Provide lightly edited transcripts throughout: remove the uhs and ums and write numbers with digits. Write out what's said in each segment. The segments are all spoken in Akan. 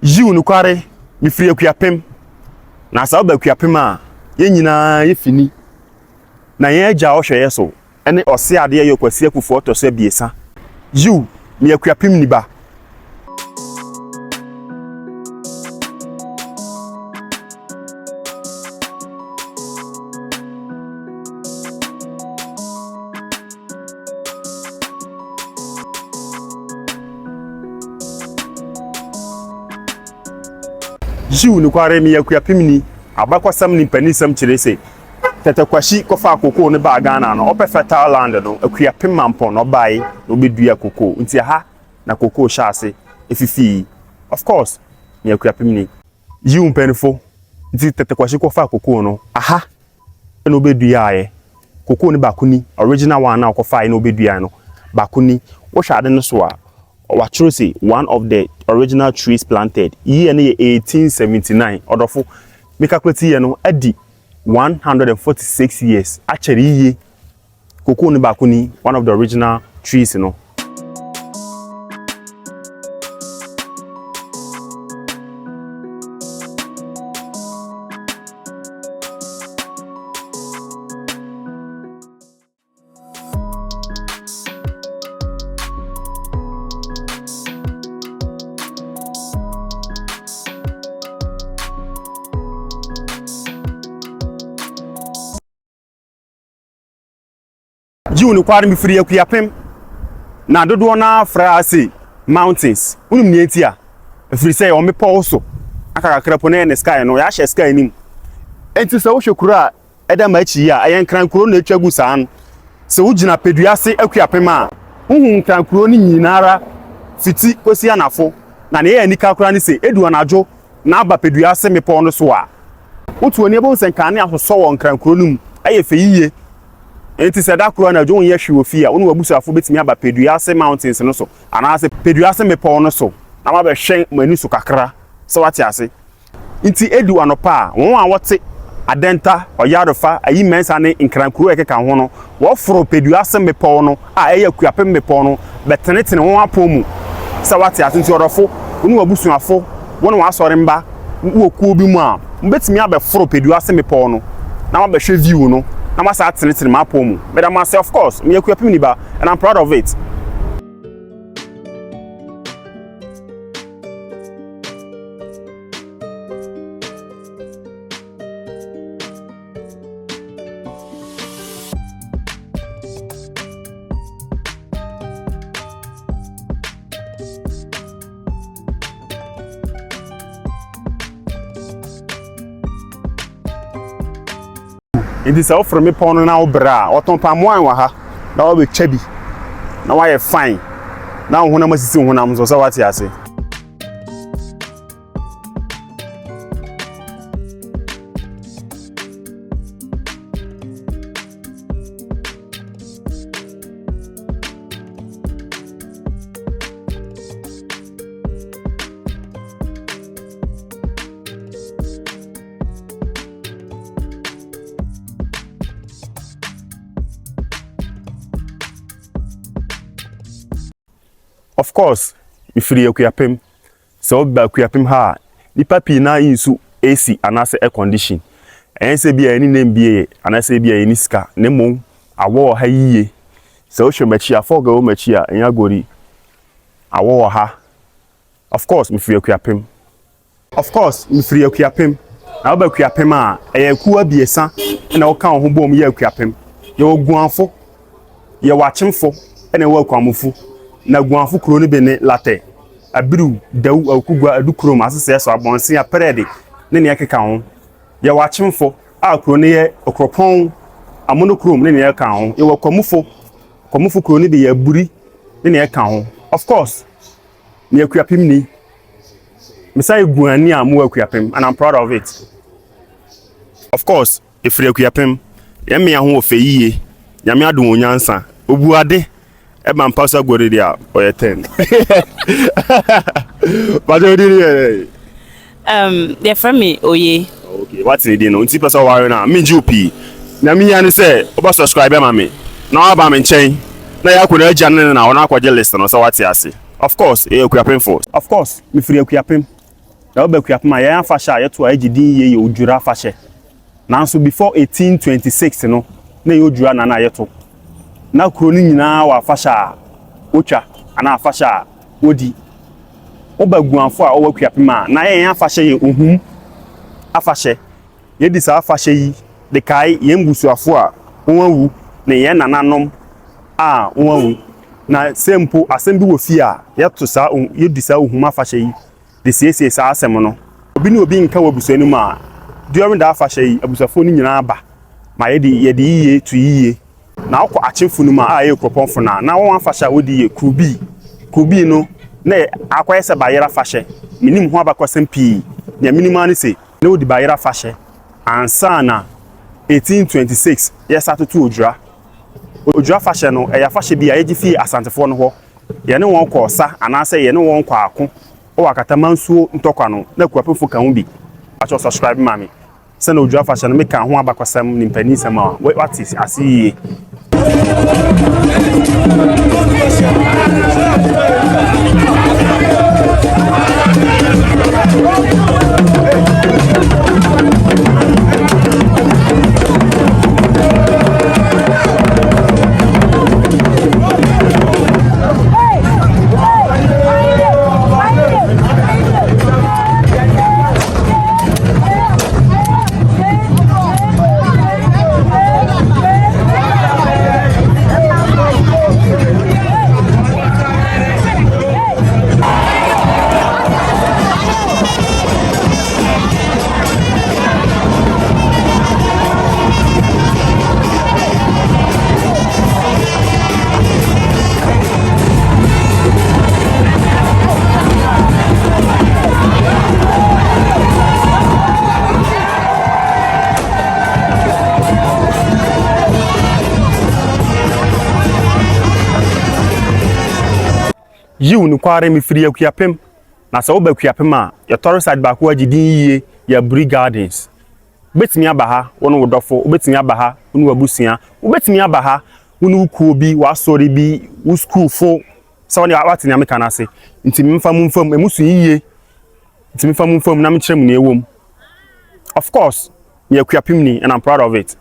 Jiu no kware me free Akuapem. Na sa ba Akuapem a ye nyina ye fini. Na ye agya wo hweye so ene ose ade ye kwasi akufo to so biesa. Jiu me Akuapem ni ba. Jiu no kware me Akuapem ni abakwasam ni panisam kirese tetekwashi kofa akoko ne ba Ghana no opefeta land no Akuapem mampo no bai no bedua akoko nti ha na akoko hyase efifi of course me Akuapem ni Jiu mpenfo nti tetekwashi kofa akoko no aha no bedua aye koko ne bakuni original one na kofa no bedua no bakuni wo hwade no so a watchro say one of the original trees planted year na 1879 odofo me calculate year no adi 146 years actually ye koko ne bakuni one of the original trees no Jiu no kware me free Akuapem na dodo na fra ase mountains unum ni etia free say o me paul so aka krapo na sky no ya hye sky nim enti se wo hwekura eda ma chi ya ayen krankuro na atwagu san se wo gina peduase Akuapem a huhun krankuro ni nyinara fiti kosi anafo na ne ya nika kura ni se edu anajo na aba peduase me paul no so a wotu oni ebo senkan ne asoso won krankuro num aye feyiye enti se da kuro na jo ye hwe ofi a wonu wabusafo betimi aba peduase mountains no so ana se peduase mepo no so na ma be hwen mani so kakra se wate ase enti edu anopa won a wote adenta oyadofa ayi mensa ne nkrankuro ekeka ho no wo foro peduase mepo no a eya Akuapem mepo no betenetene won apomu se wate ase enti odofo wonu wabusafo wonu wasore mba wo kuo bi mu a mbetimi aba foro peduase mepo no na ma be hwe view no I'm a sad in my poem, but I must say, of course, me Akuapem niba, and I'm proud of it. It is all from me pono na obra otompa moan wa ha na wo be twabi na wa ye fine na wo honam asisi honam so wate ase Of course, me free Akuapem. So ba Akuapem ha, ni papi na insu AC anase air condition. Ense bia ni nembie anase bia ni ska nemo awo ha yiye. So hwe machi afoga wo machi a enya gori awo ha. Of course, me free Akuapem. Of course, me free Akuapem. Na ba Akuapem a kuwa biesa na wo kan ho bom ye Akuapem. Ye oguanfo, ye wachemfo, ene wo akwamufu. Na guanfu kuro ni bene late abiru dawu akugwa adukuro ma asese so abonse ya perede ne ne ekeka ho ye wachemfo a kuro ne ye okropon amonokuro ne ne eka ho ye wakwamufo kuro ni be ya buri ne ne eka ho of course me Akuapem ni mesai guani amu Akuapem and I'm proud of it of course if free Akuapem ye me ho ofeyiye nyame adom onyansa obuade Eba mpasa gore dia oye 10. But you did they're from me oye. Okay, what's the deal? Unti pesa wari na me jupi. Na me yan say oba subscribe ma me. Na aba me nchen. Na ya kwena agya na ona akwaje list no so what ase. Of course, Akuapem force. Of course, me free Akuapem. na oba Akuapem a yan afahye a yeto a egidin ye odwura afahye nanso before 1826 no na ye odwura na yeto na kuro ni nyina wa afahye a otwa ana afahye a odi oba guanfo a owa Akuapem a na yan afahye ye ohum afahye ye di sa afahye yi de kai ye mbusuafo a wonwu na ye nananom a wonwu na sempo asem bi wo fi a yeto sa ye di sa ohum afahye yi de siesie sa asem no obi ni obi nka wo busuani ma during da afahye yi abusafo ni nyina ba ma ye de yiye tu yiye na akọ achefu no ma a ye kroponfo na won afahye a wodi ye kubi no na akwaye se bayera afahye minim ho abakosem pi na minima ni se na wodi bayera afahye ansa na 1826 yes atoto odwura afahye no e afahye bi a ye gifi asantefo no ho ye ne won kọ sa anase ye ne won kọ ako o wakata mansuo ntokwa no na Akuapemfo kan ho bi acho subscribe mami se na odwura afahye no me kan ho abakosem ni mpani sem a what is asiye yiw ni kware mi firi Akuapem na se oba Akuapem a ye toro side ba ko agidin yiye ya Bri Gardens betimi aba ha wono wodofo betimi aba ha wono wabusia betimi aba ha wono kuo bi wa sori bi wo school fo se woni awati ni ameka na se ntimi mfam emusu yiye ntimi mfam na me kyerem na ewom of course me Akuapem ni and I'm proud of it.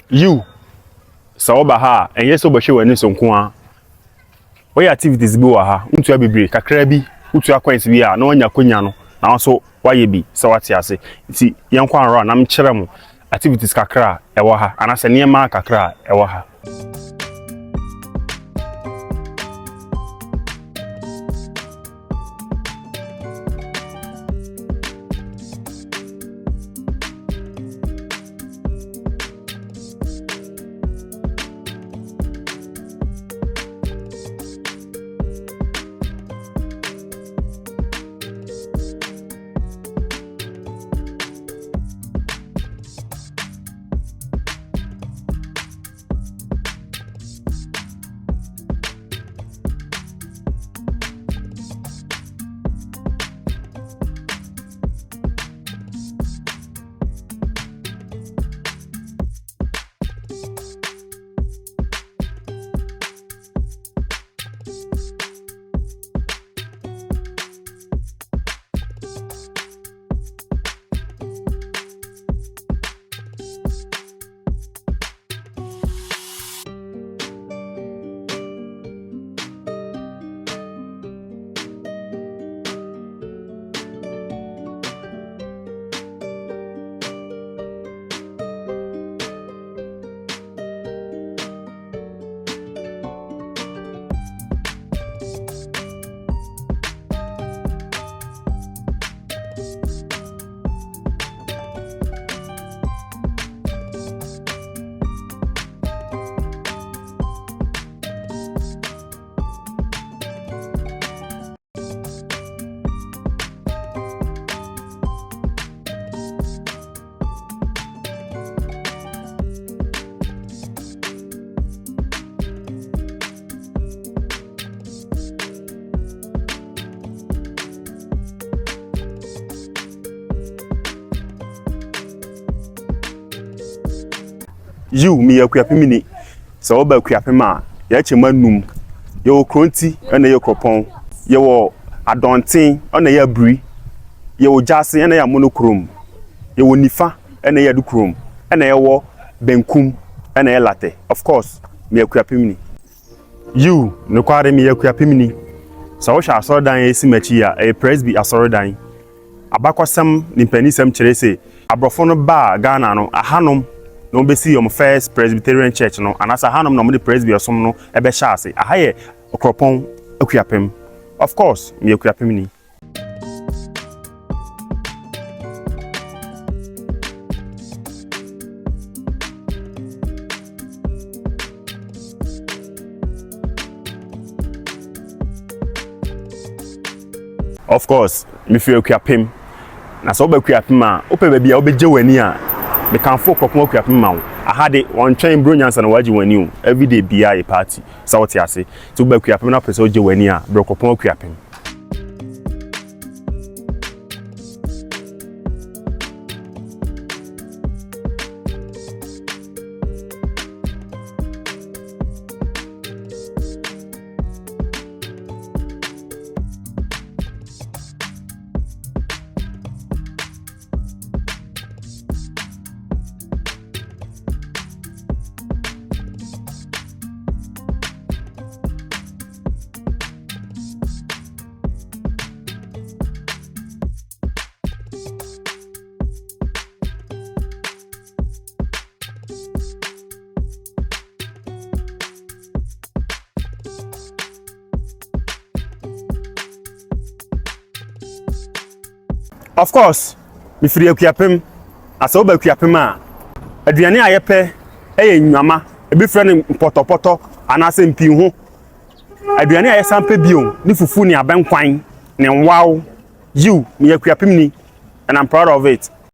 You sa oba ha enye so bohwe wani so nko a we activities bi wa ha ntu abebre kakra bi utu akwansi bi a na wanya konya no na so waye bi sa wate ase nti yenkwa anra na mkyere mu activities kakra e wa ha anase niema kakra e wa ha. You me Akuapem ni. So oba Akuapem a ya chema num. Ye wo kronti na ye kropon. Ye wo adonten na ye abri. Ye wo jase na ye monokrom. Ye wo nifa na ye adukrom. Na ye wo benkum na ye latte. Of course, me Akuapem ni. You no kware me Akuapem ni. So wo sha asorodan esi machi a presby asorodan. Abakwasam nimpanisam kire se abrofo no ba Ghana no ahanom no besi yom First Presbyterian Church no anasa ahanom no mo presby osom no ebe sha ase ahaye okropon Akuapem. Of course me Akuapem ni. Of course, me feel Akuapem. Na so ba Akuapem a, ope ba bia obeje wani a, me kan fo kokon Akuapem ma wo. Aha de won twen bronyansa na waji wani o. Every day bia a party. So what ase. So ba Akuapem na pese oje wani a, bro kokon Akuapem. Of course, me free Akuapem. Asa oba Akuapem a aduane a yepe nwama ebi frɛ ne potopoto anase mpi ho. Aduane a yesampe biom ni fufu ni abenkwan ne nwaw. You me Akuapem ni and I'm proud of it.